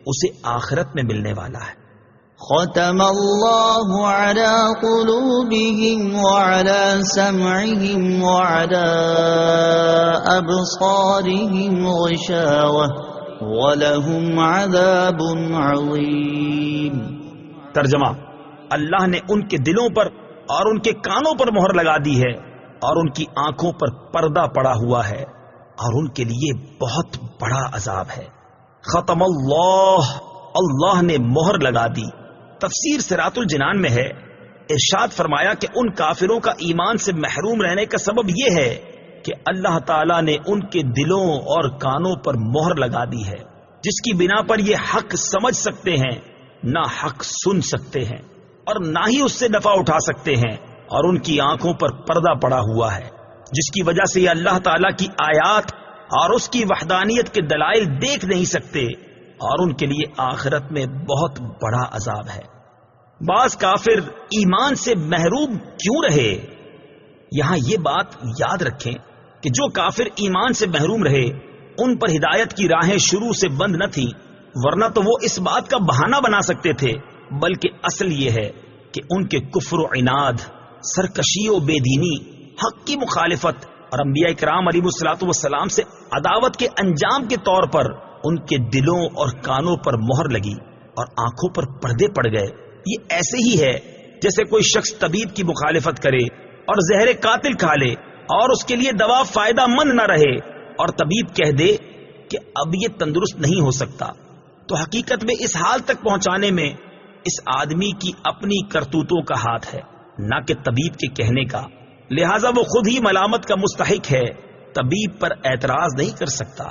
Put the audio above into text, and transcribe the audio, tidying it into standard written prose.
اسے آخرت میں ملنے والا ہے۔ ختم اللہ علی قلوبہم وعلی سمعہم وعلی ابصارہم غشاوہ وَلَهُمْ عَذَابٌ عَظِيمٌ۔ ترجمہ: اللہ نے ان کے دلوں پر اور ان کے کانوں پر مہر لگا دی ہے اور ان کی آنکھوں پر پردہ پڑا ہوا ہے اور ان کے لیے بہت بڑا عذاب ہے۔ ختم اللہ، اللہ نے مہر لگا دی۔ تفسیر صراط الجنان میں ہے، ارشاد فرمایا کہ ان کافروں کا ایمان سے محروم رہنے کا سبب یہ ہے کہ اللہ تعالیٰ نے ان کے دلوں اور کانوں پر مہر لگا دی ہے، جس کی بنا پر یہ حق سمجھ سکتے ہیں، نہ حق سن سکتے ہیں اور نہ ہی اس سے نفع اٹھا سکتے ہیں، اور ان کی آنکھوں پر پردہ پڑا ہوا ہے، جس کی وجہ سے یہ اللہ تعالیٰ کی آیات اور اس کی وحدانیت کے دلائل دیکھ نہیں سکتے، اور ان کے لیے آخرت میں بہت بڑا عذاب ہے۔ بعض کافر ایمان سے محروم کیوں رہے؟ یہاں یہ بات یاد رکھیں کہ جو کافر ایمان سے محروم رہے ان پر ہدایت کی راہیں شروع سے بند نہ تھی، ورنہ تو وہ اس بات کا بہانہ بنا سکتے تھے، بلکہ اصل یہ ہے کہ ان کے کفر و عناد، سرکشی و بے دینی، حق کی مخالفت اور انبیاء کرام علیہ الصلوۃ والسلام سے عداوت کے انجام کے طور پر ان کے دلوں اور کانوں پر مہر لگی اور آنکھوں پر پردے پڑ گئے۔ یہ ایسے ہی ہے جیسے کوئی شخص طبیب کی مخالفت کرے اور زہر قاتل کھا لے اور اس کے لیے دوا فائدہ مند نہ رہے، اور طبیب کہہ دے کہ اب یہ تندرست نہیں ہو سکتا، تو حقیقت میں اس حال تک پہنچانے میں اس آدمی کی اپنی کرتوتوں کا ہاتھ ہے، نہ کہ طبیب کے کہنے کا، لہذا وہ خود ہی ملامت کا مستحق ہے، طبیب پر اعتراض نہیں کر سکتا۔